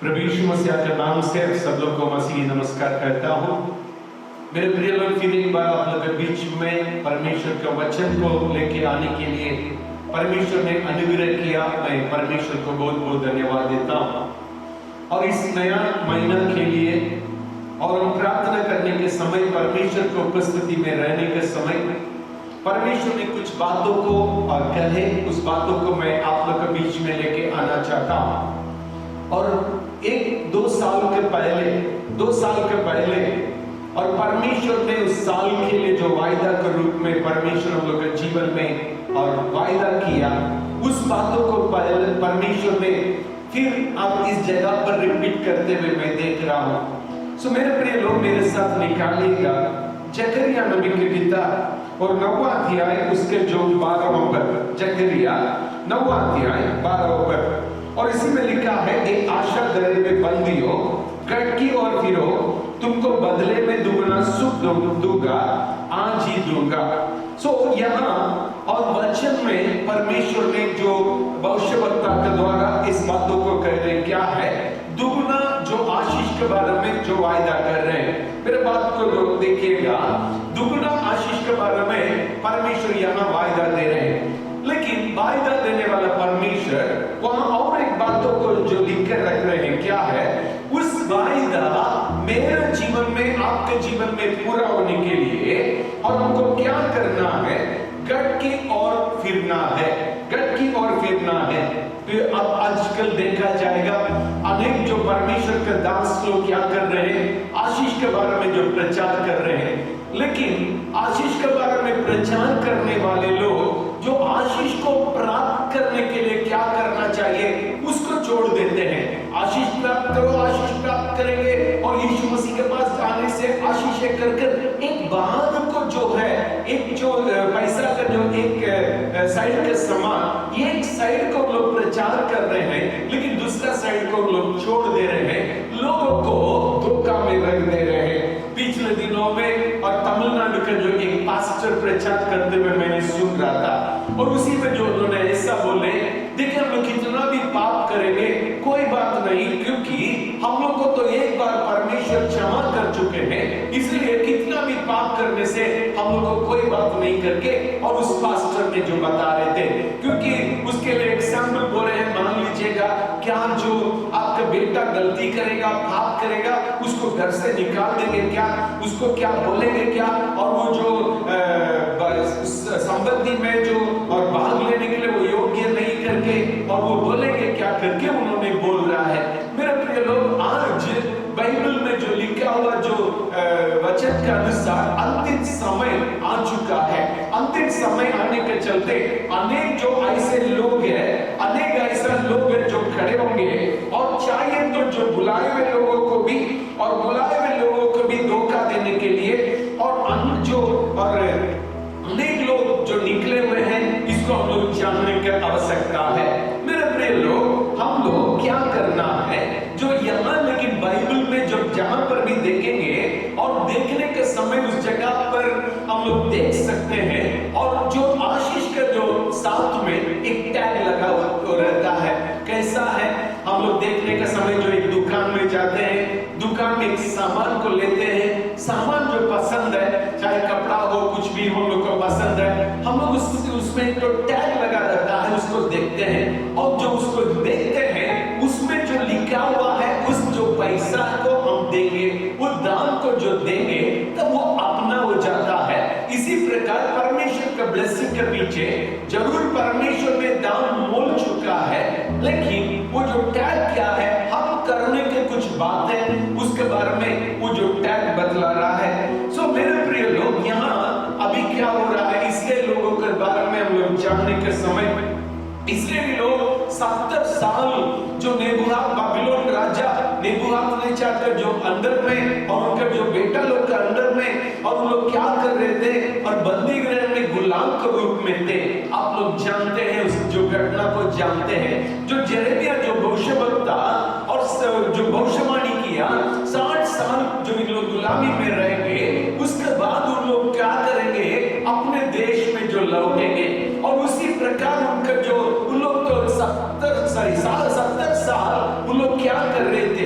प्रभु यीशु मसीह के नाम से सब लोग को मसीह नमस्कार करता हूँ। मेरे प्रिय लोग, फिर एक बार आप लोग के बीच में परमेश्वर के वचन को लेके आने के लिए परमेश्वर ने अनुग्रह किया। मैं परमेश्वर को बहुत बहुत धन्यवाद देता हूँ। और इस नया महीना के लिए और हम प्रार्थना करने के समय, परमेश्वर की उपस्थिति में रहने के समय, परमेश्वर ने कुछ बातों को कहे, उस बातों को मैं आप लोग के बीच में लेके आना चाहता हूँ। और दो साल के पहले और परमेश्वर ने उस साल के लिए जो वायदा के रूप में परमेश्वर हम लोग के जीवन में और वायदा किया, उस बातों को परमेश्वर ने फिर आप इस जगह पर रिपीट करते हुए मैं देख रहा हूँ। सो मेरे प्रिय लोग, मेरे साथ निकालिएगा जकरिया नबी की किताब और 9वां अध्याय, उसके जो 12वां पद, जकरिया 9वां अध्याय 12वां पद। और इसी में लिखा है, एक आशा दर में बंदियो, कटकी और फिरो, तुमको बदले में दुगना सुख दूंगा, आज ही दूंगा। सो यहाँ और वचन में परमेश्वर ने जो भविष्यवक्ता के द्वारा इस बातों को कह रहे क्या है, दुगना जो आशीष के बारे में जो वायदा कर रहे हैं। मेरे बात को लोग देखिएगा, दुगना आशीष के बारे में परमेश्वर यहाँ वायदा दे रहे हैं। लेकिन वायदा देने वाला परमेश्वर वहां और एक बातों को जो लिख कर रख रहे हैं, क्या है, उस वायदा मेरे जीवन में, आपके जीवन में पूरा होने के लिए और हमको क्या करना है, गटकी और फिरना है, गटकी और फिरना है। तो अब आजकल देखा जाएगा अनेक जो परमेश्वर के दास लोग क्या कर रहे हैं, आशीष के बारे में जो प्रचार कर रहे हैं, लेकिन आशीष के बारे में प्रचार करने वाले लोग जो आशीष को प्राप्त करने के लिए क्या करना चाहिए उसको छोड़ देते हैं। आशीष प्राप्त करो, आशीष प्राप्त करेंगे, और यीशु मसीह के पास जाने से आशीष कर एक बात को जो है, एक जो पैसा का जो एक साइड का समान, एक साइड को लोग प्रचार कर रहे हैं, लेकिन दूसरा साइड को लोग छोड़ दे रहे हैं, लोगों को धोखा में रख दे रहे हैं। पिछले दिनों में और तमिलनाडु का जो एक पास्टर प्रचार करते हुए मैंने सुन रहा था, और उसी में जो उन्होंने ऐसा बोले, देखिए हम लोग कितना भी पाप करेंगे कोई बात नहीं, क्योंकि हम लोग को तो एक बार परमेश्वर क्षमा कर चुके हैं, इसलिए कितना भी पाप करने से हम लोग को कोई बात नहीं करके। और उस पास्टर ने जो बता रहे थे, क्योंकि उसके लिए एग्जाम्पल बोल रहे हैं, मान लीजिएगा क्या जो आपका बेटा गलती करेगा, पाप करेगा, उसको घर से निकाल देंगे क्या, उसको क्या बोलेंगे क्या, और वो जो संपत्ति में जो और भाग लेने के लिए वो योग्य नहीं करके, और वो बोलेंगे क्या करके उन्होंने बोल रहा है। मेरे प्रिय लोग, आज बाइबल में जो लिखा हुआ जो वचन के अनुसार अंतिम समय आ चुका है। अंतिम समय आने के चलते अनेक जो ऐसे लोग हैं, अनेक ऐसा लोग हैं जो खड़े होंगे, और चाहिए तो जो बुलाए हुए लोगों को भी और बुलाए हुए लोगों को भी धोखा देने के लिए, और अनेक लोग जो निकले हुए हैं, इसको हम लोग जानने की आवश्यकता है। मेरे प्रिय लोग, हम लोग क्या करना है, जो यहाँ लेकिन बाइबल में जब जहां पर भी देखेंगे और देखने के समय उस जगह पर हम लोग देख सकते हैं, और जो आशीष का जो साथ में एक टैग लगा हुआ रहता है, कैसा है, हम लोग देखने के समय जो एक दुकान में जाते हैं, दुकान में एक सामान को लेते हैं, सामान जो पसंद है, चाहे कपड़ा हो, कुछ भी हो, हम लोग को पसंद है, हम लोग उसमें जो टैग लगा रहता है उसको देखते हैं, और जो उसको देखते हैं उसमें जो लिखा हुआ है, उस जो पैसा को हम देंगे, वो दाम को जो देंगे, तब वो अपना हो जाता है। इसी प्रकार परमेश्वर का ब्लेसिंग के पीछे जरूर परमेश्वर ने दाम मोल चुका है, लेकिन वो जो टैग क्या है, हम करने के कुछ बातें, उसके बारे में वो जो टैग बतला रहा है। सो मेरे प्रिय लोग, यहाँ अभी क्या हो रहा है, इसलिए लोगों के बारे में हम लोग जानने के समय, इसलिए भी लोग 70 साल जो बाबिलोन राजा नेबूखदनेस्सर का जो अंदर में, और उनका जो बेटा लोग का अंदर में, और उन लोग क्या कर रहे थे, और बंदी गृह में गुलाम के रूप में थे। आप लोग जानते हैं, उस जो घटना को जानते हैं, जो यिर्मयाह जो भविष्यवक्ता और जो भविष्यवाणी किया, 60 साल जो इन लोग गुलामी में रहेंगे, उसके बाद उन लोग क्या करेंगे, अपने देश में जो लौटेंगे। और उसी प्रकार उनका जो उन लोग तो 70 साल उन लोग क्या कर रहे थे,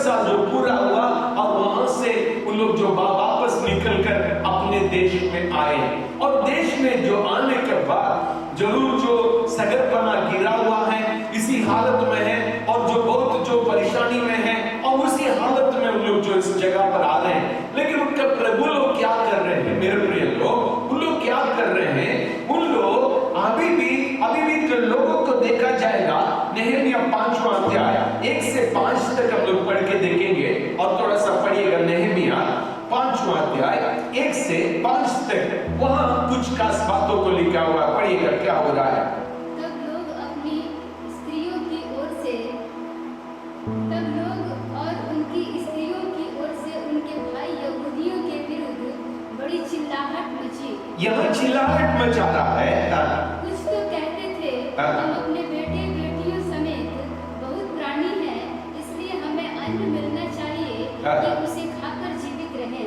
साल जो पूरा हुआ और वहां से उन लोग जो वापस निकलकर अपने देश में आए। और देश में जो आने के बाद जरूर जो सगरपना गिरा हुआ है, इसी हालत में है, और जो बहुत जो परेशानी में है, और उसी हालत में उन लोग जो इस जगह पर आ रहे हैं। लेकिन उनका प्रभु लोग क्या कर रहे हैं मेरे प्रिय लोग, उन लोग क्या कर रहे हैं, उन लोग अभी भी जो लोगों को देखा जाएगा, नहमिया 5वां अध्याय 1 से 5 तक हम लोग पढ़ के देखेंगे। और थोड़ा सा पढ़िएगा नहमिया 5वां अध्याय 1 से 5 तक, वहां कुछ खास बातों को लिखा हुआ, पढ़िएगा क्या हो रहा है। तब लोग और उनकी स्त्रियों की ओर से उनके भाई यहूदियों के विरुद्ध बड़ी चिल्लाहट मची। यहाँ चिल्लाहट मचा रहा है। कुछ तो कहते थे, हम अपने बेटे बेटियों समेत बहुत प्राणी हैं, इसलिए हमें अन्न मिलना चाहिए कि उसे खाकर जीवित रहें।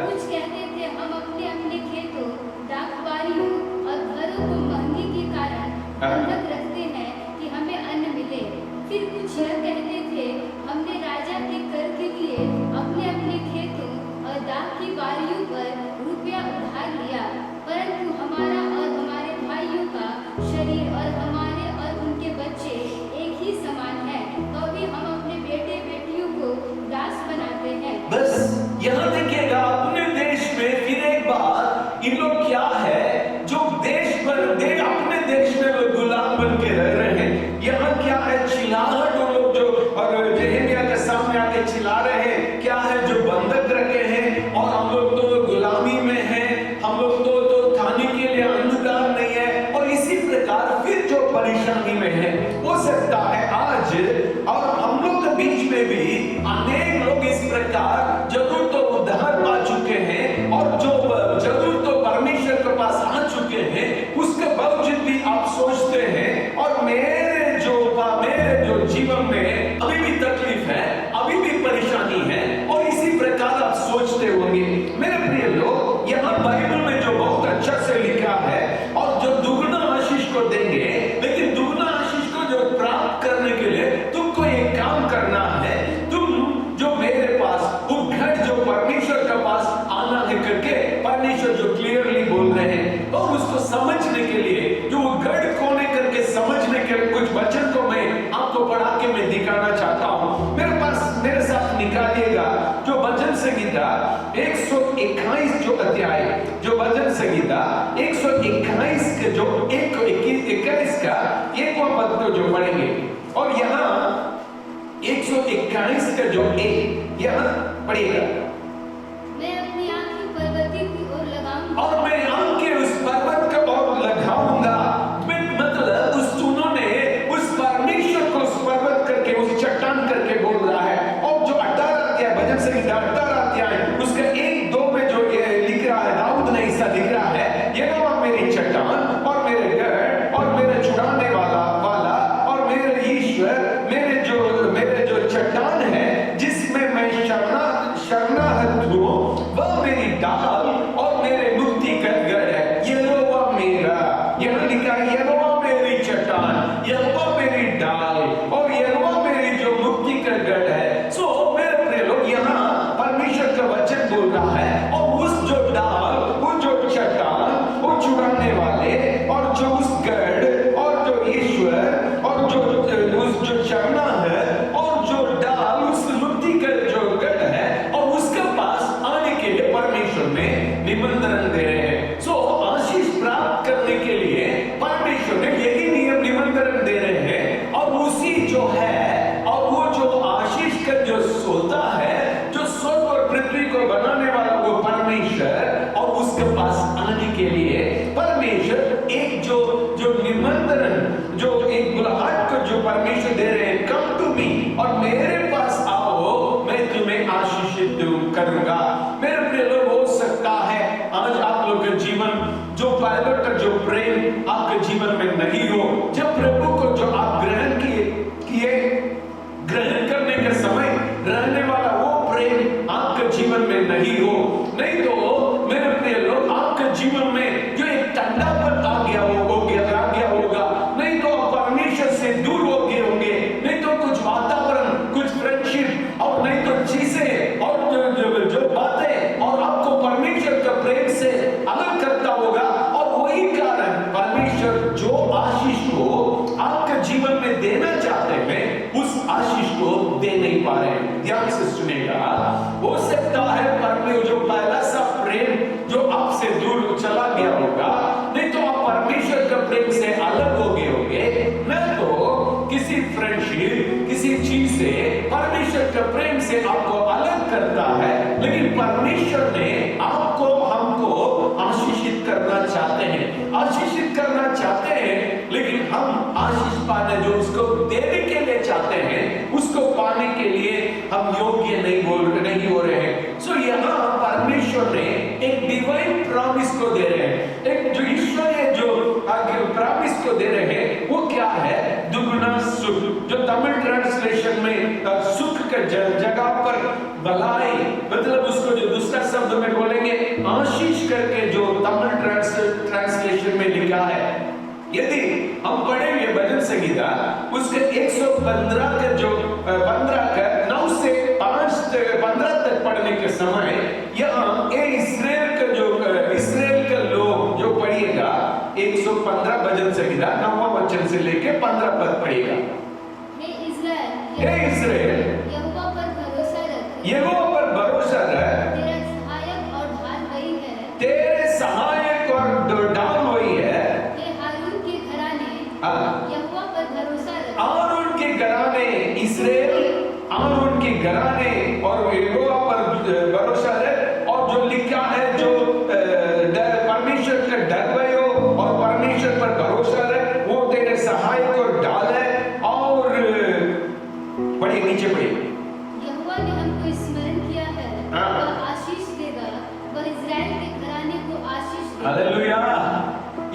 कुछ कहते थे, हम अपने अपने खेतों, डाकबारियों और घरों को महंगी के कारण बंधक रखते हैं कि हमें अन्न मिले। फिर कुछ यह कहते थे, हमने राजा के कर के लिए अपने अपने खेतों और दाख की बारियों पर रुपया उधार लिया, परंतु हमारा और हमारे भाइयों का शरीर और हमारे और उनके बच्चे एक ही समान है, तो भी हम अपने बेटे बेटियों को दास बनाते हैं। बस यहाँ देखिएगा, अपने देश में फिर एक बार इन लोग क्या है, जो देश पर अपने देश में लोग गुलाम बन के रह रहे हैं। यहाँ क्या है, चिल्लाहट, वो लोग जो और नहमिया के सामने आके चिल्ला रहे हैं, क्या है, जो बंधक रखे हैं और हम लोग तो गुलामी में हैं, हम लोग तो खाने के लिए अन्नदान नहीं है, और इसी प्रकार फिर जो परेशानी में है। हो सकता है आज और हम लोग के बीच में भी अनेक लोग इस प्रकार जरूर तो उद्धार पा चुके हैं और जो जरूर तो परमेश्वर के पास आ चुके हैं, उसके बावजूद भी आप सोचते हैं और मेरे जो जीवन में अभी भी तकलीफ है, अभी भी परेशानी है, और इसी प्रकार आप सोचते होंगे। मेरे प्रिय लोग, यहाँ बाइबल में जो बहुत अच्छा से लिखा है, और जो दुगना आशीष को देंगे, लेकिन दुगना आशीष को जो प्राप्त करने के लिए तुमको एक काम करना है, तुम जो मेरे पास उठकर जो परमेश्वर के पास आना है करके परमेश्वर जो क्लियरली बोल रहे हैं, और उसको समझने के लिए जो गढ़ कोने करके समझने के लिए कुछ वचन को मैं आपको पढ़ा के मैं दिखाना चाहता हूं। मेरे साथ निकालिएगा जो भजन संगीता 121 जो अध्याय, जो भजन संगीता 121 के जो 21 का 1वां पद को जो पढ़ेंगे, और यहाँ 121 का जो 1 यहाँ पढ़िएगा। मैं अपनी आंखें पर्वती की ओर लगाऊंगा, और मैं आंखें उस पर्वत की ओर लगाऊंगा। मतलब उन्होंने उस परमेश्वर को उस पर्वत करके, उस चट्टान करके बोल रहा है। और जो 18 अध्याय भजन संगीता 18 अध्याय उसका 1-2 में जो लिख रहा है, दाऊद ने ऐसा लिख रहा है, ये नाम मेरी चट्टान और मेरे गढ़ और मेरे छुड़ाने वाला और मेरे ईश्वर, मेरे जो चट्टान है जिसमें मैं शरणागत हूँ, वह मेरी ढाल और मेरे मुक्ति का गढ़ है। यहोवा मेरा, यहाँ लिखा है यहोवा मेरी चट्टान, यहोवा मेरी ढाल और यहोवा मेरी जो मुक्ति का गढ़ है। सो मेरे प्रिय लोग, यहाँ परमेश्वर का वचन बोल रहा है, और उस जो ढाल, वो जो चट्टान, वो छुड़ाने वाले, और जो उस गढ़ और जो ईश्वर और जो उस जो चरना है और जो ढाल, उस मुक्ति का जो गढ़ है, और उसके पास आने के लिए परमेश्वर ने निमंत्रण दे रहे हैं। सो आशीष प्राप्त करने के लिए परमेश्वर ने यही निमंत्रण दे रहे हैं, और उसी जो है, और वो जो आशीष का जो सोता है, जो स्वर्ग और पृथ्वी को बनाने वाला वो परमेश्वर, और उसके पास आने के लिए परमेश्वर एक जो निमंत्रण, जो एक बुलाहट को जो परमेश्वर दे रहे हैं, कम टू मी, और मेरे पास आओ, मैं तुम्हें आशीषित करूंगा। मेरे प्रिय लोग, हो सकता है आज आप लोग के जीवन जो पहले का जो प्रेम आपके जीवन में नहीं हो, जब प्रभु को जो आप ग्रहण किए ग्रहण करने के समय रहने वाला वो प्रेम आपके जीवन में नहीं हो, नहीं तो मेरे प्रिय लोग, आपके जीवन में जो एक ठंडापन आ गया होगा, नहीं तो परमेश्वर से दूर हो गए होंगे, नहीं तो कुछ वातावरण, कुछ फ्रेंडशिप, और नहीं तो से आपको अलग करता है, लेकिन परमेश्वर ने आपको हमको आशीषित करना चाहते हैं, आशीषित करना चाहते हैं, लेकिन हम आशीष पाने जो उसको देने के लिए चाहते हैं, उसको पाने के लिए हम योग्य नहीं हो रहे हैं। सो यहाँ परमेश्वर ने एक डिवाइन प्रॉमिस को दे रहे हैं, एक जो ईश्वरीय जो प्रॉमिस को दे रहे हैं, वो क्या है? दुगुना सुख। जो तमिल ट्रांसलेशन में सुख के जगह पर भलाई, मतलब उसको जो दूसरा शब्द में बोलेंगे आशीष करके जो तमिल ट्रांसलेशन में लिखा है, यदि हम पढ़ेंगे भजन संगीता उसके 115 के जो 15 का 9 से 15 तक पढ़ने के समय यहाँ इस्राएल का जो इस्राएल का लोग जो पढ़िएगा 115 भजन संगीता 9वां वचन से लेके 15 पद पढ़िएगा। हे इस्राएल यहोवा पर भरोसा रख, यहोवा पर भरोसा रख, तेरा सहायक और ढाल वही है, तेरे सहायक और ढाल वही है। हे हारून के घराने, यहोवा पर भरोसा रख, आरोन के घराने, इस्राएल आरोन के घराने और यहोवा पर भरोसा रख। और जो लिखा है जो परमेश्वर का डर भयो और परमेश्वर पर भरोसा रख, वो तेरे सहायक और ढाल है। और पढ़िए, नीचे पढ़िए। यहोवा ने हमको स्मरण किया है, वह आशीष देगा, वह इस्राएल के घराने को आशीष देगा। हालेलुया।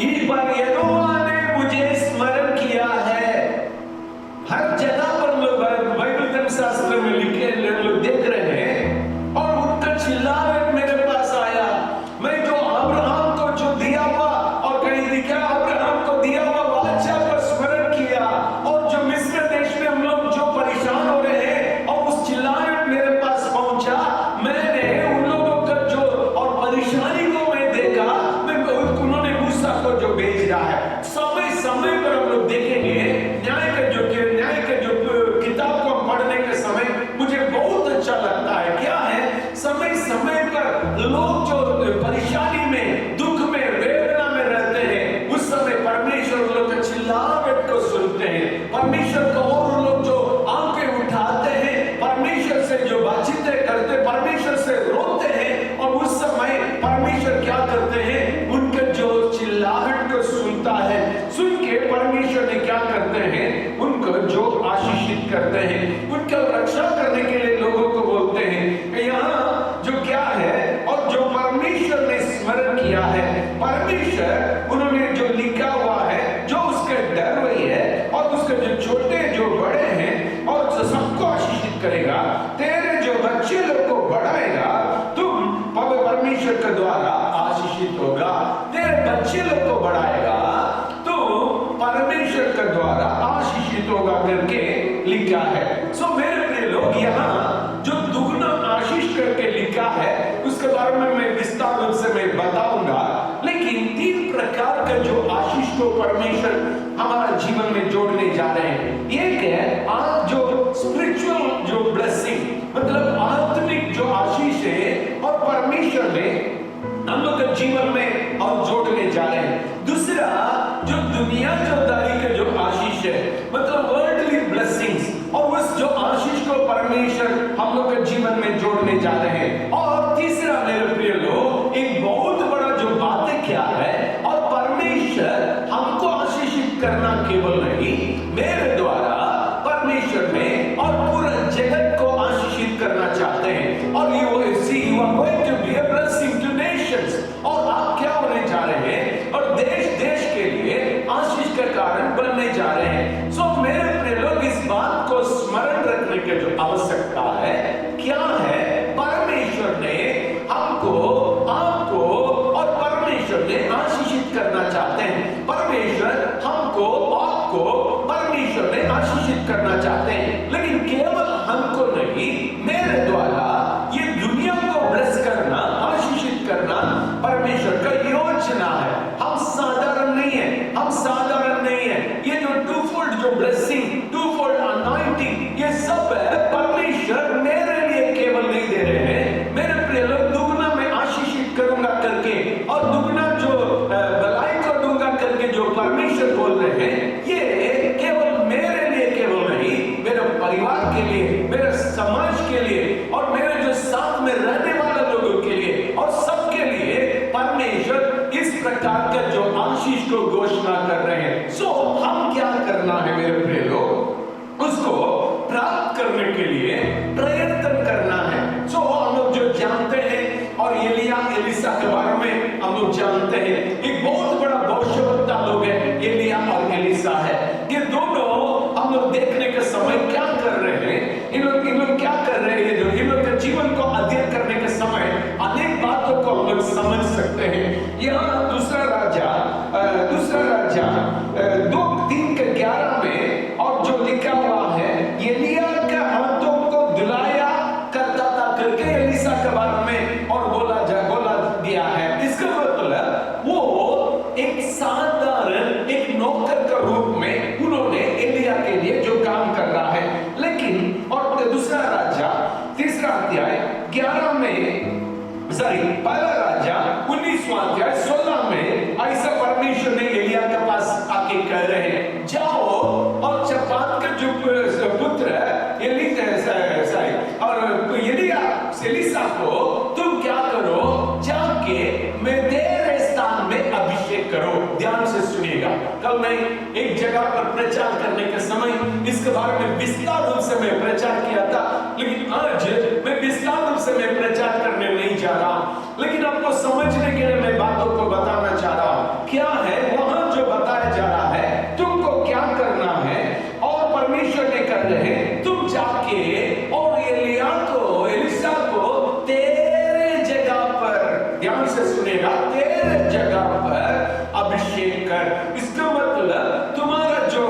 इस बार यहोवा ने मुझे स्मरण किया है। हर जगह पर लोग बाइबल धर्मशास्त्र में लिखे लोग देख रहे हैं और उनका चिल्लाहट मेरे पास आया। मैं जो अब्राहम को जो दिया हुआ और कहीं लिखा अब्राहम को दिया हुआ वाचा को स्मरण किया, और जो मिस्र देश में हम लोग जो परेशान हो रहे हैं और उस चिल्लाहट मेरे पास पहुंचा, मैंने उन लोगों का जो और परेशानी को मैं देखा, उन्होंने मूसा को जो भेज रहा है। समय समय पर हम लोग देखेंगे न्याय का जो किताब को पढ़ने के समय मुझे बहुत अच्छा लगता है। क्या है? समय समय पर लोग जो परेशानी में, दुख में, वेदना में रहते हैं, उस समय परमेश्वर लोग का चिल्लाहट को सुनते हैं, परमेश्वर को और लोग जो आंखें उठाते हैं, परमेश्वर से जो बातचीतें करते, परमेश्वर से रोते हैं, और उस समय परमेश्वर क्या करते हैं? उनका जो चिल्लाहट को सुनता है, सुन के परमेश्वर ने क्या करते हैं? उनको जो आशीषित करते हैं, उनका रक्षा करने के लिए लोगों को बोलते हैं। यहाँ जो क्या है और जो परमेश्वर ने स्मरण किया है, परमेश्वर उन्होंने जो लिखा हुआ है, जो उसके डर वही है, और उसके जो छोटे जो बड़े हैं, और जो सबको आशीषित करेगा, तेरे जो बच्चे लोग को बढ़ाएगा, तुम परमेश्वर के द्वारा आशीषित होगा। तेरे बच्चे लोग को बढ़ाएगा तो परमेश्वर के द्वारा आशीषित होगा करके लिखा है। सो मेरे प्रिय लोग, यहाँ जो दुगना आशीष करके लिखा है उसके बारे में मैं विस्तार रूप से मैं बताऊंगा, लेकिन 3 प्रकार का जो आशीष को परमेश्वर हमारा जीवन में जोड़ने जा रहे हैं। एक है आज जो स्पिरिचुअल जो ब्लेसिंग, मतलब आत्मिक जो आशीष है, और परमेश्वर ने हम लोग के जीवन में और जोड़ने जा रहे हैं। दूसरा जो दुनिया जो दारी का जो आशीष है, मतलब वर्ल्डली ब्लेसिंग्स, और उस जो आशीष को परमेश्वर हम लोग के जीवन में जोड़ने जा रहे हैं। और तीसरा मेरे प्रिय लोग, एक बहुत बड़ा जो बात है क्या है, और परमेश्वर हमको आशीषित करना केवल नहीं, मेरे द्वारा परमेश्वर ने और पूरा जगत को आशीषित करना चाहते हैं। और you are going to be a blessing to nations, और आप क्या होने जा रहे हैं? और देश देश के लिए आशीष का कारण बनने जा रहे हैं। सो मेरे प्रिय लोग, इस बात को स्मरण रखने की जो आवश्यकता है क्या है? परमेश्वर ने हमको, आपको और परमेश्वर ने आशीषित करना चाहते हैं। परमेश्वर हमको, आपको आशीष को घोषणा कर रहे हैं। सो हम क्या करना है मेरे प्रिय लोग? उसको प्राप्त करने के लिए प्रयत्न करना है। सो हम लोग जो जानते हैं, और एलिया एलिसा के बारे में हम लोग जानते हैं, एक बहुत बड़ा भविष्यवक्ता लोग है एलिया और एलिसा है। ये दोनों हम लोग देखने के समय क्या कर रहे हैं, इन लोग क्या कर रहे हैं, जो इन लोग के जीवन को अध्ययन करने के समय अनेक बातों को हम लोग समझ सकते हैं। यहाँ दूसरा राजा 2:3-11 में और जो लिखा हुआ है, एलिया के हाथों को धुलाया करता था करके एलिसा के बारे में और बोला गया है। इसका मतलब वो एक साधारण एक नौकर के रूप में उन्होंने एलिया के लिए जो काम कर रहा है। लेकिन और दूसरा राजा 3 अध्याय 11 में पहला राजा 19वां अध्याय 16 में ऐसा परमेश्वर ने एलिया के पास आके कह रहे हैं, जाओ और शपात के जो पुत्र एलिसा को तुम क्या करो, जाके मैं तेरे स्थान में अभिषेक करो। ध्यान से सुनिएगा, कल मैं एक जगह पर प्रचार करने के समय इसके बारे में विस्तार रूप से मैं प्रचार किया था, लेकिन आज मैं विस्तार रूप से मैं प्रचार करने नहीं जा रहा, लेकिन आपको समझने के लिए मैं बातों को बताना चाह रहा हूं। क्या है वहां जो बताया जा रहा है, तुमको क्या करना है, और परमेश्वर ने कर रहे हैं, तुम जाके और एलिसा को तेरे जगह पर, ध्यान से सुनेगा, तेरे जगह पर अभिषेक कर। इसका मतलब तुम्हारा जो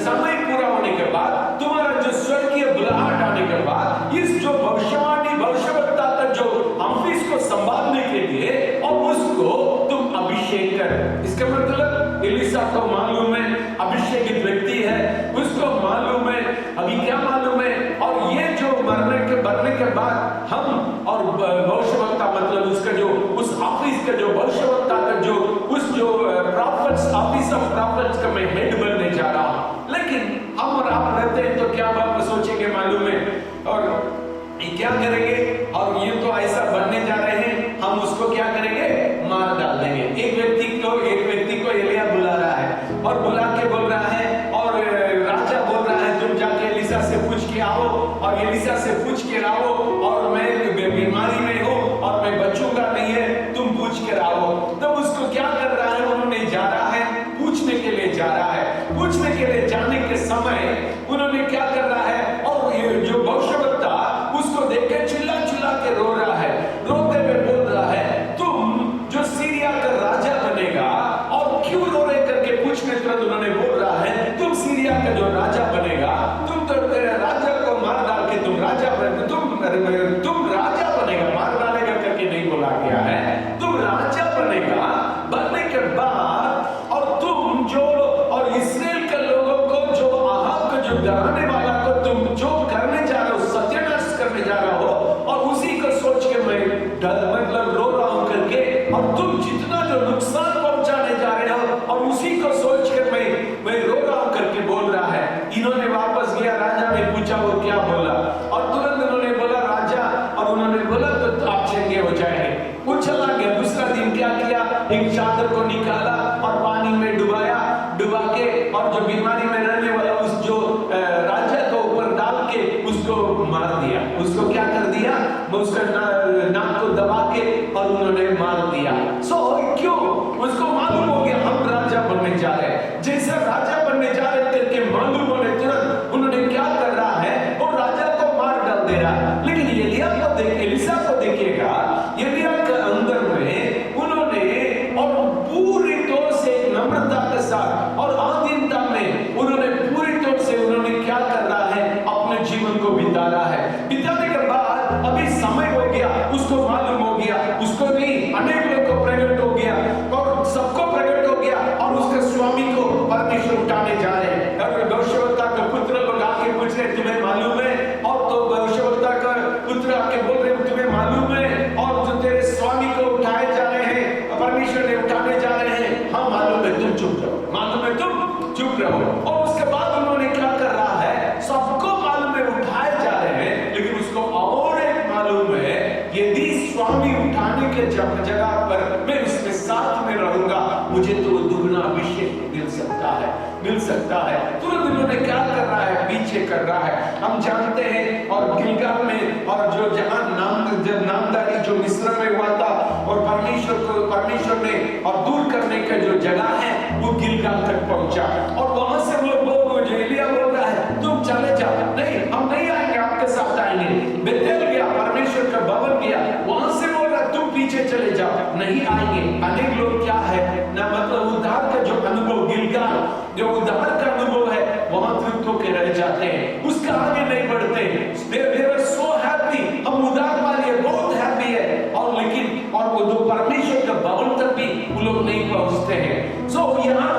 समय पूरा होने के बाद, तुम्हारा जो स्वर्गीय बुलाहट आने के बाद, इस जो भविष्यवक्ता का जो ऑफिस को संभालने के लिए, और उसको तुम अभिषेक कर। इसका मतलब एलिसा को मालूम है अभिषेकित व्यक्ति है, उसको मालूम है, अभी क्या मालूम है, और ये जो मरने के बाद हम और भविष्यवक्ता मतलब उसका जो उस ऑफिस का जो भविष्यवक्ता का जो उस जो प्रॉफिट्स ऑफिस ऑफ प्रॉफिट्स का मैं हेड बनने जा रहा हूं। लेकिन हम और आप रहते हैं तो क्या बात सोचेंगे मालूम है, और ये क्या करेंगे, और ये तो ऐसा बनने जा रहे हैं, हम उसको क्या करेंगे, मार डाल देंगे। एक व्यक्ति को एलिया बुला रहा है और बुला के बोल रहा है, और राजा बोल रहा है तुम जाके एलिसा से पूछ के आओ, और एलिसा से पूछ के आओ, और मैं बीमारी में हूं और मैं बचूंगा नहीं है, तुम पूछ के आओ। तब उसको क्या कर रहा है, उन्होंने जा रहा है, पूछने के लिए जा रहा है। पूछने के लिए जाने के समय उन्होंने क्या कर रहा है, और जो भविष्यवक्ता उसको देख के चिल्ला के रो रहा है, रोते हुए बोल रहा है, तुम जो सीरिया का राजा बनेगा, और क्यों रो रहे करके पूछने तुरंत उन्होंने बोल रहा है, तुम सीरिया का जो राजा बनेगा, तुम तो तेरे राजा को मार डाल के तुम राजा बनेगा, मार डालेगा करके नहीं बोला गया है, तुम राजा बनेगा, बनने के बाद और तुम जो और इसराइल के लोगों को जो अहाब को जो डराने वाला को तुम जो करने जा रहे हो, सत्यानाश करने जा रहे हो, और उसी को सोच के मैं मतलब रो रहा हूं करके, और तुम जितना जो नुकसान पहुंचाने जा रहे हो, और उसी को सोच कर मैं रो रहा हूं करके बोल रहा है। इन्होंने वापस गया, राजा ने पूछा वो क्या बोला, और तुरंत उन्होंने बोला राजा, और उन्होंने बोला तो आप चंगे हो जाएंगे। वो चला गया। दूसरा दिन क्या किया, एक चादर को निकाला और पानी में डुबा के, और जो बीमारी में रहने वाला उस जो राजा को ऊपर डाल के उसको मार दिया। उसको क्या कर दिया, उसका नाक को दबा के और उन्होंने मार दिया। क्यों? उसको मालूम हो गया हम राजा बनने जा रहे हैं। जैसे राजा बनने जा रहे करके मालूम होने तुरंत उन्होंने क्या कर रहा है, और राजा को मार डाल दे रहा है। लेकिन एलिसा को देखिएगा, एलिया के अंदर में उन्होंने और पूरी तौर से नम्रता के साथ और आधीनता में उन्होंने पूरी तौर से उन्होंने क्या कर रहा है, अपने जीवन को बिता रहा है। बिताने के बाद अभी समय हो गया, उसको मालूम हो गया, उसको नहीं अनेक लोगों को प्रकट हो गया, और सबको प्रकट हो गया, और उसके स्वामी को परमेश्वर उठाने जा रहे हैं। भविष्यवक्ता का पुत्र लोग आके पूछ रहे तुम्हें मालूम है, और तो भविष्यवक्ता का पुत्र आके बोल रहे तुम्हें मालूम है, और जो तेरे स्वामी को उठाए जा रहे हैं, परमेश्वर ने उठाने जा रहे हैं, हाँ मालूम है, तुम चुप रहो, मालूम है, तुम चुप रहो। और उसके बाद उन्होंने क्या कर रहा है, सबको मालूम है उठाए जा रहे हैं, लेकिन उसको और एक मालूम है, यदि स्वामी उठाने के जगह पर मैं उसके साथ में रहूंगा, मुझे तो दुगना अभिषेक मिल सकता है, मिल सकता है। तुरंत इन्होंने क्या कर रहा है, पीछे कर रहा है। हम जानते हैं और गिलगाल में और जो जहां नामदारी जो मिस्र में हुआ था और परमेश्वर ने और दूर करने का जो जगह है वो गिलगाल तक पहुंचा और वहां से वो लोग जो एलिया बोल रहा है तुम चले जाओ, नहीं हम नहीं आएंगे, आपके साथ आएंगे। बेतेल गया, परमेश्वर का भवन गया, वहां से बोल रहा तुम पीछे चले जाओ, नहीं आएंगे। अनेक लोग क्या है ना, मतलब उद्धार का जो अनुभव, गिलगाल जो उद्धार का अनुभव है वहां तृप्त होकर रह जाते हैं, उसका आगे नहीं बढ़ते। They were so happy, हम उद्धार पा लिए, बहुत हैप्पी है, और लेकिन और वो जो परमेश्वर का भवन तक भी वो लोग नहीं पहुंचते हैं। सो यहाँ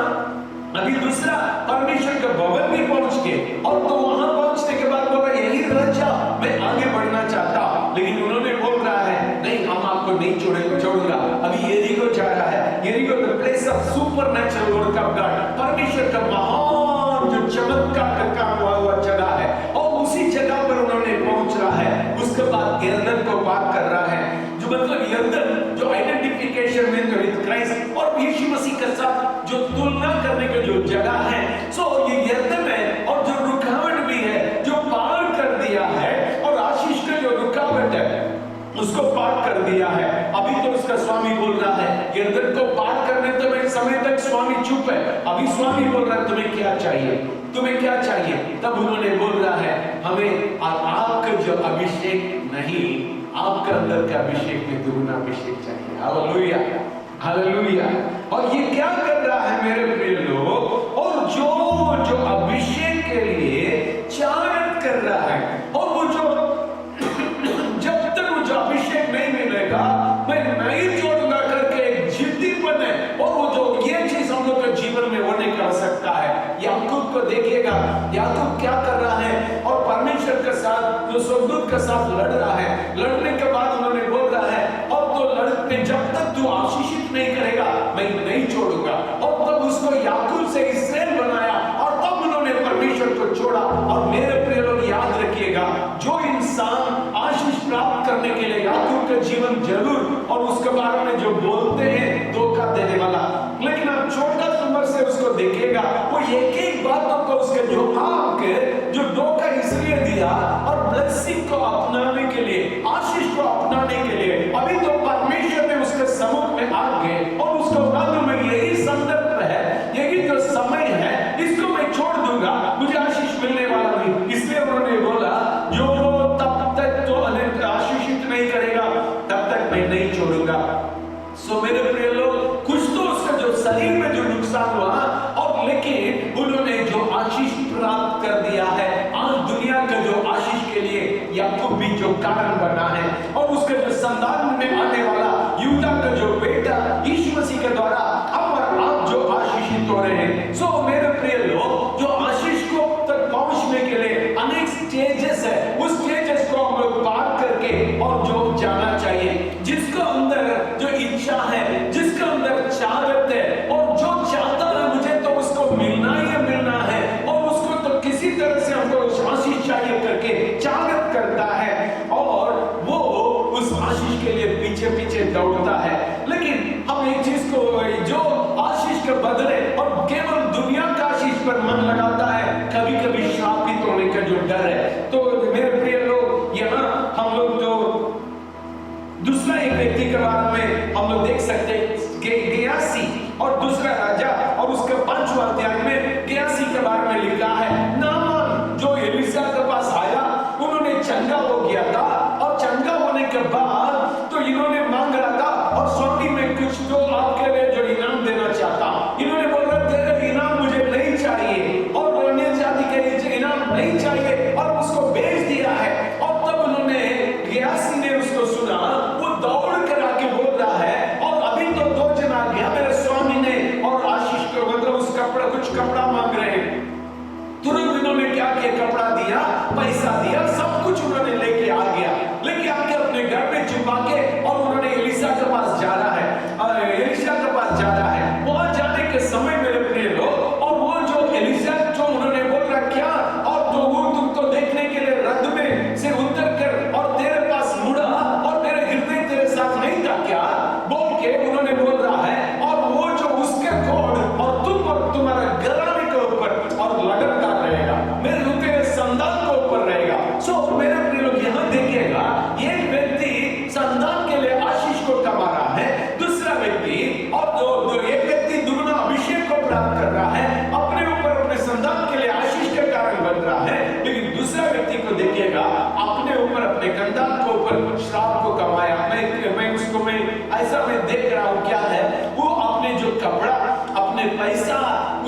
अभी दूसरा परमेश्वर का भवन भी पहुंच गए और तो वहां पहुंचने के बाद बोला यही रह जाओ, मैं आगे बढ़ना चाहता, लेकिन उन्होंने बोल रहा है नहीं हम आपको नहीं छोड़ूंगा। अभी यरीको जा रहा है, यरीको the place of supernatural work of God, परमेश्वर का महान जो चमत्कार का काम हुआ जगह है और उसी जगह पर उन्होंने पहुंच रहा है। उसके बाद यरदन को पार कर रहा है, जो मतलब यरदन जो आइडेंटिफिकेशन विद क्राइस्ट और यीशु मसीह के साथ जो तुलना करने का जो जगह है, सो ये यरदन है और जो रुकावट भी है जो पार कर दिया है और आशीष का जो रुकावट है उसको पार कर दिया है। अभी तो उसका स्वामी बोल रहा है यरदन को पार करने तो एक समय तक स्वामी चुप है, अभी स्वामी बोल रहा है तुम्हें क्या चाहिए, तुम्हें क्या चाहिए। तब उन्होंने बोल रहा है हमें आपका जो अभिषेक नहीं, आपके अंदर का अभिषेक में दुगना अभिषेक चाहिए। Hallelujah, hallelujah. और ये क्या कर रहा है मेरे प्रिय लोग, और जो अभिषेक के लिए चाहत कर रहा है और वो जो जब तक वो जो अभिषेक नहीं मिलेगा मैं नहीं छोड़ूंगा करके एक जिद्दीपन है। और वो जो ये चीज हम लोग के जीवन में वो नहीं कर सकता है। याकूब को देखिएगा, याकूब क्या कर रहा है और परमेश्वर के साथ जो स्वर्गदूत के साथ लड़ रहा है, लड़ने के बाद उन्होंने बोल रहा है और तो लड़ने जब तक तू आशीषित नहीं करेगा मैं नहीं छोड़ूंगा। और तब उसको याकूब से इस्राएल बनाया और तब उन्होंने परमेश्वर को छोड़ा। और मेरे प्रिय लोग याद रखिएगा जो इंसान आशीष प्राप्त करने के लिए याकूब का जीवन जरूर और उसके बारे में जो बोलते हैं धोखा देने वाला, लेकिन आप छोटा नंबर से उसको देखिएगा वो एक एक बातों को उसके जो आपके जो धोखा इसलिए दिया और ब्लेसिंग को अपनाने के लिए, आशीष को अपनाने के लिए अभी तो परमेश्वर ने उसके समुख में आ गए और उसको मालूम है यही संदर्भ है, यही जो समय है, इसको मैं छोड़ दूंगा, मुझे आशीष मिलने वाला नहीं। इसलिए उन्होंने बोला जो तब तक तो आशीषित नहीं करेगा तब तक मैं नहीं छोड़ूंगा। सो मेरे प्रिय लोग कुछ तो उसका जो शरीर में जो नुकसान हुआ और लेकिन उन्होंने जो आशीष प्राप्त कर दिया है, आज दुनिया का जो आशीष के लिए याकूब भी जो कारण बना है और उसके जो संतान में आने वाला यूदा का जो बेटा यीशु मसीह के द्वारा हम और आप जो आशीषित हो रहे हैं। सो मेरे प्रिय लोग जो आशीष को तक पहुंचने के लिए अनेक स्टेजेस है, उस स्टेजेस को हम लोग पार करके और जो जाना चाहिए, जिसको अंदर जो इच्छा है, जिसका अंदर चाहत है और जो चाहता है मुझे तो उसको मिलना ही मिलना है और उसको तो किसी तरह से हमको आशीष चाहिए करके चाहत करता है और वो उस आशीष के लिए पीछे पीछे दौड़ता है। लेकिन हम एक चीज को जो आशीष के बदले और केवल दुनिया का आशीष पर मन लगाता है, कभी कभी श्रापित होने का जो डर है। तो मेरे प्रिय लोग यहाँ हम लोग जो दूसरा एक व्यक्ति के बारे में हम लोग देख सकते हैं गेहाजी और दूसरा राजा और उसके 5वां अध्याय में गेहाजी के बारे में लिखा है नामान जो एलिशा के पास आया, उन्होंने चंगा हो गया था और चंगा होने के बाद तो इन्होंने मांग रहा था और स्वामी में कुछ तो आपके लिए जो इनाम देना चाहता, इन्होंने बोल रहे थे अपने पैसा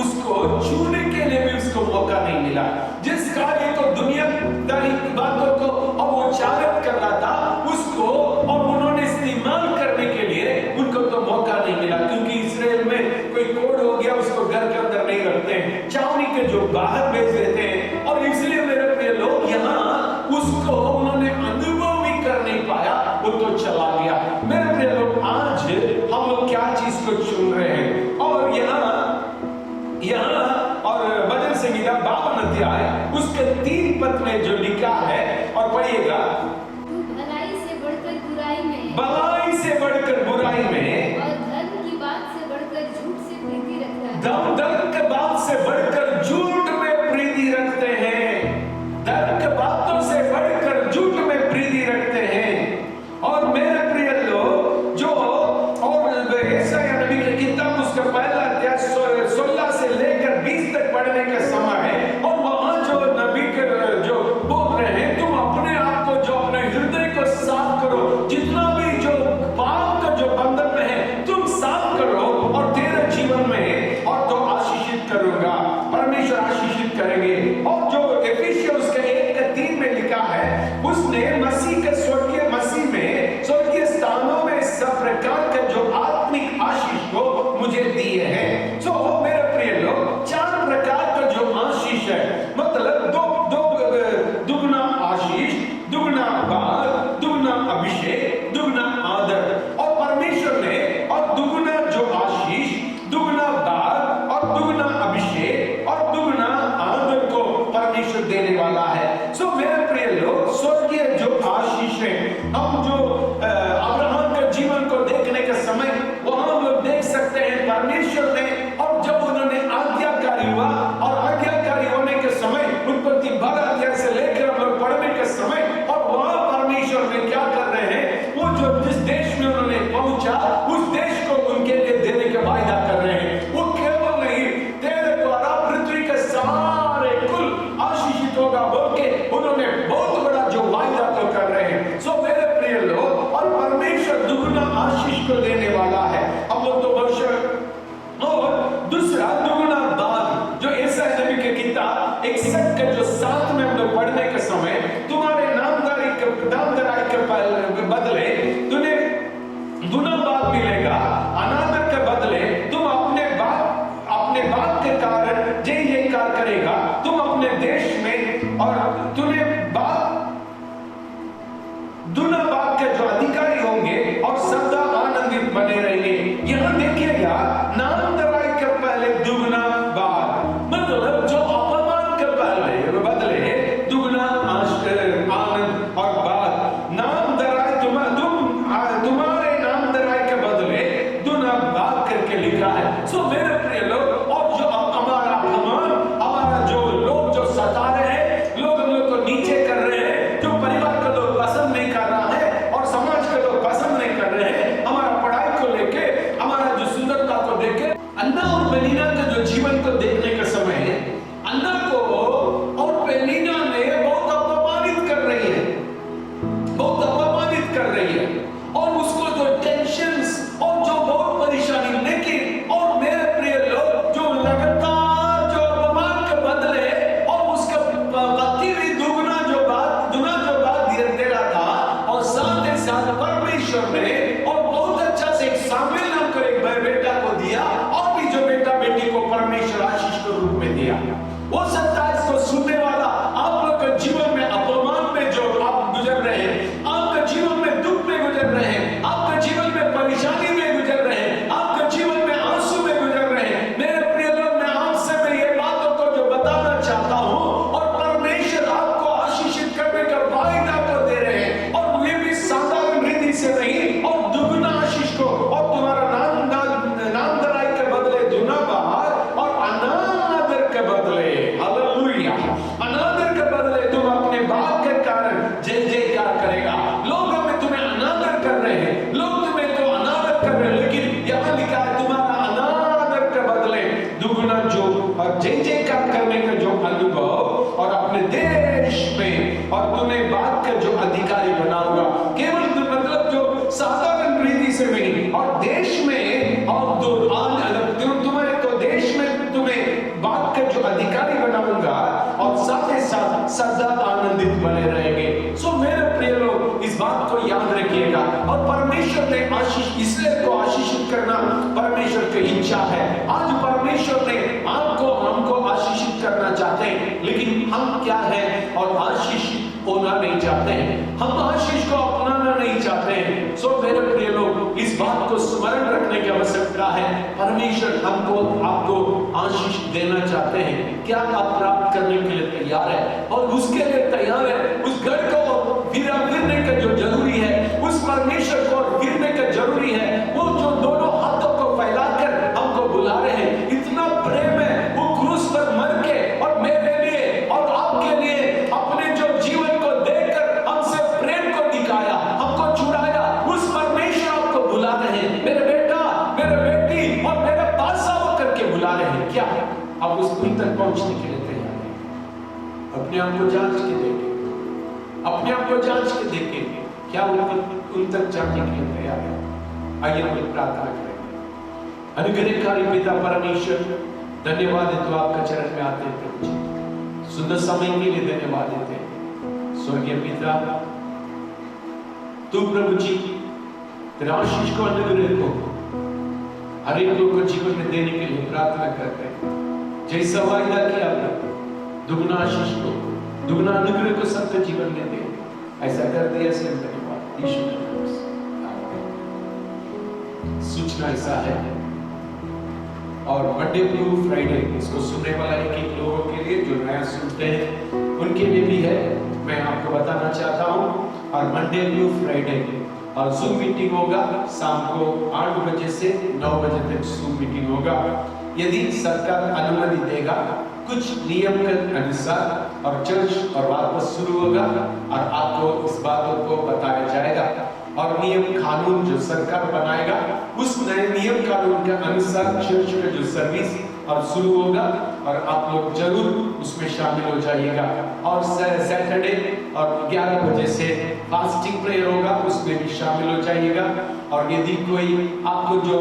उसको छूने के लिए भी उसको मौका नहीं मिला। जिस कार्य को दुनियादारी की बातों को अब वो चालक कर रहा था उसको और उन्होंने इस्तेमाल करने के लिए उनको तो मौका नहीं मिला, क्योंकि इस्राएल में कोई कोड हो गया उसको घर के अंदर नहीं रखते हैं, छावनी के जो बाहर भेज देते हैं। और इसलिए मेरे प्रिय लोग यहाँ उसको उन्होंने अनुभव भी कर नहीं पाया, वो तो चला गया। मेरे प्रिय लोग आज हम लोग क्या चीज को चुन रहे हैं, और यहाँ और भजन संहिता 52 अध्याय उसके 3 पद में जो लिखा है, और पढ़िएगा, तू भलाई से बढ़कर बुराई में, भलाई से बढ़कर बुराई में, और धर्म की बात से बढ़कर झूठ से प्रीति रखता है। धर्म के बात से बढ़कर झूठ में प्रीति रखते हैं, धर्म के बातों से बढ़कर झूठ में प्रीति रखते हैं। और मेरे प्रिय लोग जो और यशायाह नबी की किताब उसका पहला अध्याय 16 से लेकर 20 तक पढ़ने का समय है, और वहां जो नबी के जो बोल रहे हैं, तुम अपने आप को जो अपने हृदय को साफ करो, जितना भी जो पाप का जो बंधन में है तुम साफ करो, और तेरे जीवन में और तो आशीषित करूंगा, परमेश्वर आशीषित करेंगे। और जो एफिसियंस उसके 1:3 में लिखा है, उसने मसीह के स्वर्गीय मसीह में स्वर्गीय स्थानों में सब प्रकार के जो आत्मिक आशीष को मुझे दिए हैं। सो मेरे प्रिय लोग 4 प्रकार का जो आशीष है, मतलब दुगना आशीष, दुगना बाल, दुगना अभिषेक, दुगना आदर। और परमेश्वर ने और दुगना जो आशीष, दुगना बाल और दुगना अभिषेक और दुगना आदर को परमेश्वर देने वाला है। सो मेरे प्रिय लोग स्वर्गीय जो आशीष है, हम जो अब्राहम के जीवन को देखने का समय वहां हम लोग देख सकते हैं परमेश्वर ने, और जब उन्होंने आज्ञाकारी हुआ और आज्ञाकारी होने के समय उत्पत्ति 12 अध्याय से लेकर हम लोग पढ़ने के समय, और वहां परमेश्वर ने क्या कर रहे हैं, वो जो जिस देश में उन्होंने पहुंचा उस देश को उनके लिए देने का वायदा कर रहे हैं। वो केवल नहीं, तेरे द्वारा पृथ्वी के सारे कुल आशीषित होगा बोल के उन्होंने बहुत बड़ा जो वायदा तो कर रहे हैं। सो मेरे प्रिय लोग, और परमेश्वर दुगना आशीष को देने वाला है। अब लोग तो वर्षर, और दूसरा दुगना दान, जो यशायाह नबी की किताब 61 के जो 7 में हम लोग पढ़ने के समय, तुम्हारे नामदारी के बदले तुम्हें दुना बात मिलेगा, अनादर के बदले तुम अपने बाप के कारण जय कार करेगा, तुम अपने देश में, और तुम्हें दुना बाप के जो अधिकारी होंगे और सदा आनंदित बने रहेंगे। यहां देखिएगा, नामदारी के पहले दुगना बात, मतलब जो अपमान के पहले बदले दुगना आनंद और बात। नामदारी तुम्हारे नामदारी के बदले दुना बात करके लिखा है। सो मेरे प्रिय लोग, और जो हमारा अपमान, हमारा जो लोग जो सता रहे हैं, लोग हम लोग को नीचे कर रहे हैं, जो परिवार का लोग पसंद नहीं कर रहा है और समाज के लोग पसंद नहीं कर रहे हैं, हमारा पढ़ाई को लेके, हमारा जो सुंदरता को देखे, अन्ना और पेनिना के जो जीवन को देखने का समय है, अन्ना को और पेनिना ने बहुत अपमानित कर रही है, बहुत अपमानित कर रही है, और उसको जो टेंशन्स और जो बहुत परेशानी, लेकिन और मेरे प्रिय लोग जो लगातार जो अपमान के बदले और उसका पति भी दुगना जो बात दे रहा था, और साथ ही साथ परमेश्वर ने और बहुत अच्छा से एक सामुएल नाम का एक बेटा को दिया, और भी जो बेटा बेटी को परमेश्वर आशीष के रूप में दिया। वो 27 को सुनने वाला, आप लोग के जीवन में अपमान में जो आप गुजर रहे हैं, आपके जीवन में दुख में गुजर रहे हैं, आपके जीवन में परेशानी में गुजर रहे हैं, आपके जीवन में आंसू में गुजर रहे हैं, मेरे प्रिय लोग, मैं आपसे मैं ये बातों को जो बताना चाहता हूं, और परमेश्वर आपको आशीषित करने का वायदा को दे रहे हैं, और ये भी साधारण रीति से नहीं, और दुगना आशीष को, और तुम्हारा नामदारी के बदले दुना बाहर, और अनादर के बदले, हालेलुया, अनादर के बदले तुम अपने बाप के कारण जय जयकार करेगा। लोग हमें तुम्हें अनादर कर रहे हैं, लोग तुम्हें तो अनादर कर रहे हैं, लेकिन यहाँ लिखा है तुम्हारा अनादर के बदले दुगना जो और जय जयकार करने का जो अनुभव, और अपने देश में और तुम्हें बाप का जो अधिकारी बनाऊंगा। केवल मतलब जो साधारण रीति से नहीं, और देश में, और तुम्हारे को देश इच्छा है। आज परमेश्वर ने आपको हमको आशीषित करना चाहते हैं, लेकिन हम क्या है और आशीषित होना नहीं चाहते हैं, हम आशीष को अपनाना नहीं चाहते हैं। सो मेरे प्रिय लोग, इस बात को स्मरण रखने की आवश्यकता है। परमेश्वर हमको आपको आशीष देना चाहते हैं। क्या आप प्राप्त करने के लिए तैयार है? और उसके लिए तैयार है, उस गढ़ को गिरने का जो जरूरी है, उस परमेश्वर को गिरने का जरूरी है, वो जो दोनों हाथों को फैलाकर हमको बुला रहे हैं। इतना प्रेम है, वो क्रूस पर मर के और मेरे लिए और आपके लिए अपने जो जीवन को देकर हमसे प्रेम को दिखाया, हमको छुड़ाया, उस परमेश्वर आपको बुला रहे हैं। मेरे बेटा, मेरे बेटी, और मेरे पास आओ करके बुला रहे हैं। क्या आप उस दिन तक पहुंचने के लिए तैयार हैं? अपने आप को जांच के देखें, अपने आप को जांच के देखें, क्या उन तक जाने के लिए तैयार है? आइए हम लोग प्रार्थना करेंगे। अनुग्रहकारी पिता परमेश्वर, धन्यवाद है तो आपका चरण में आते हैं प्रभु जी। सुंदर समय के लिए धन्यवाद देते हैं। स्वर्गीय पिता, तू प्रभु जी तेरा आशीष को, अनुग्रह को हर एक लोग को जीवन में देने के लिए प्रार्थना करते हैं। जैसा वायदा किया प्रभु, दुगना आशीष को, दुगना अनुग्रह को सबके जीवन में दे। ऐसा कर दिया, इसलिए धन्यवाद यीशु के नाम से, आमीन। सूचना ऐसा है, और मंडे ब्लू फ्राइडे इसको सुनने वाला एक लोगों के लिए जो नया सुनते हैं उनके लिए भी है, मैं आपको बताना चाहता हूँ। और मंडे ब्लू फ्राइडे और जूम मीटिंग होगा शाम को 8 बजे से 9 बजे तक जूम मीटिंग होगा। यदि सरकार अनुमति देगा, कुछ नियम के अनुसार, और चर्च और वापस शुरू होगा और आपको इस बातों को बताया जाएगा। और नियम कानून जो सरकार बनाएगा, उस नए नियम कानून के अनुसार चर्च का जो सर्विस और शुरू होगा, और आप लोग जरूर उसमें शामिल हो जाइएगा। और सैटरडे और 11 बजे से फास्टिंग प्रेयर होगा, उसमें भी शामिल हो जाइएगा। और यदि कोई आपको जो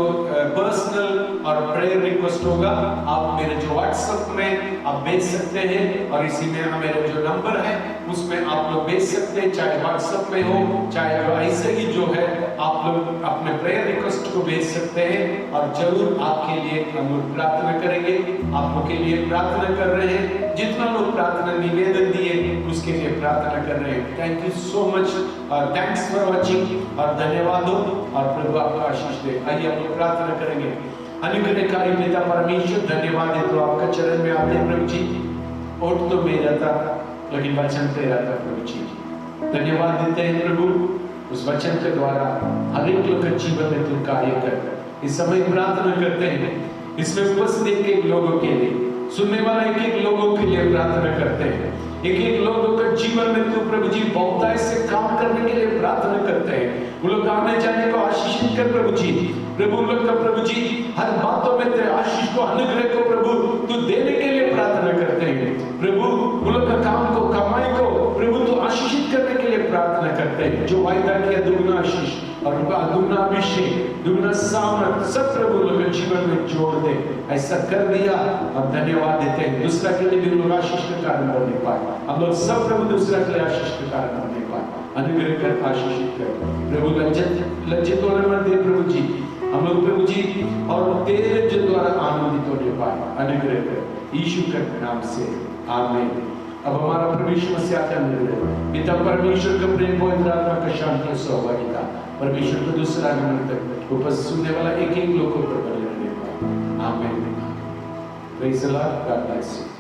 पर्सनल और प्रेयर रिक्वेस्ट होगा, आप मेरे जो व्हाट्सएप में आप भेज सकते हैं, और इसी में मेरा जो नंबर है उसमें आप लोग भेज सकते हैं, चाहे व्हाट्सएप में हो, चाहे ऐसे ही जो है आप लोग अपने प्रेयर रिक्वेस्ट को भेज सकते हैं। और जरूर आपके लिए हम लोग प्रार्थना करेंगे, आप लोग के लिए प्रार्थना कर रहे हैं। जितना लोग प्रार्थना निवेदन दिए उसके लिए प्रार्थना कर रहे हैं। थैंक यू सो मच, और थैंक्स फॉर वाचिंग, और धन्यवाद हो, और प्रभु आपको आशीष दे। आइए हम लोग प्रार्थना करेंगे। अनुग्रहकारी पिता परमेश्वर, धन्यवाद है तो आपका चरण में आते हैं प्रभु जी। ओट तो मेरा था, लेकिन वचन तेरा था प्रभु जी। धन्यवाद देते हैं प्रभु, उस वचन के द्वारा हर एक लोग के जीवन में तू कार्य कर। इस समय प्रार्थना करते हैं, इसमें उपस्थित एक लोगों के लिए, सुनने वाला एक लोगों के लिए प्रार्थना करते हैं। एक लोगों के जीवन में तू प्रभु जी बहुतायत से काम करने के लिए प्रार्थना करते हैं। वो लोग आने जाने को आशीषित कर प्रभु जी। प्रभु लोग का प्रभु जी हर बातों में तेरे आशीष को, अनुग्रह को प्रभु तू देने के लिए प्रार्थना करते हैं। प्रभु वो लोग का काम को, कमाई को प्रभु तू आशीषित करने के लिए प्रार्थना करते हैं। जो वायदा किया दुगना आशीष और दुगना अभिषेक, दुगना सामर्थ सब प्रभु लोग के जीवन में जोड़ दे। ऐसा कर दिया और धन्यवाद देते हैं। दूसरा के लिए भी लोग आशीष का कारण बनने पाए। हम लोग सब प्रभु दूसरा के लिए आशीष का कारण बनने पाए। अनुग्रह कर, आशीषित कर प्रभु। लज्जित होने मत दे प्रभु जी, हम लोग प्रभु जी और तेरे जो द्वारा आनंदित होने पाए। अनुग्रह कर यीशु के नाम से, आमीन। अब हमारा प्रभु यीशु मसीह का अनुग्रह, पिता परमेश्वर का प्रेम, पवित्र आत्मा का शांति और सहभागिता, परमेश्वर का दूसरा आगमन तक उपस्थित सुनने वाला एक लोगों पर बने रहने पाए। आमीन। Praise the Lord, God bless you.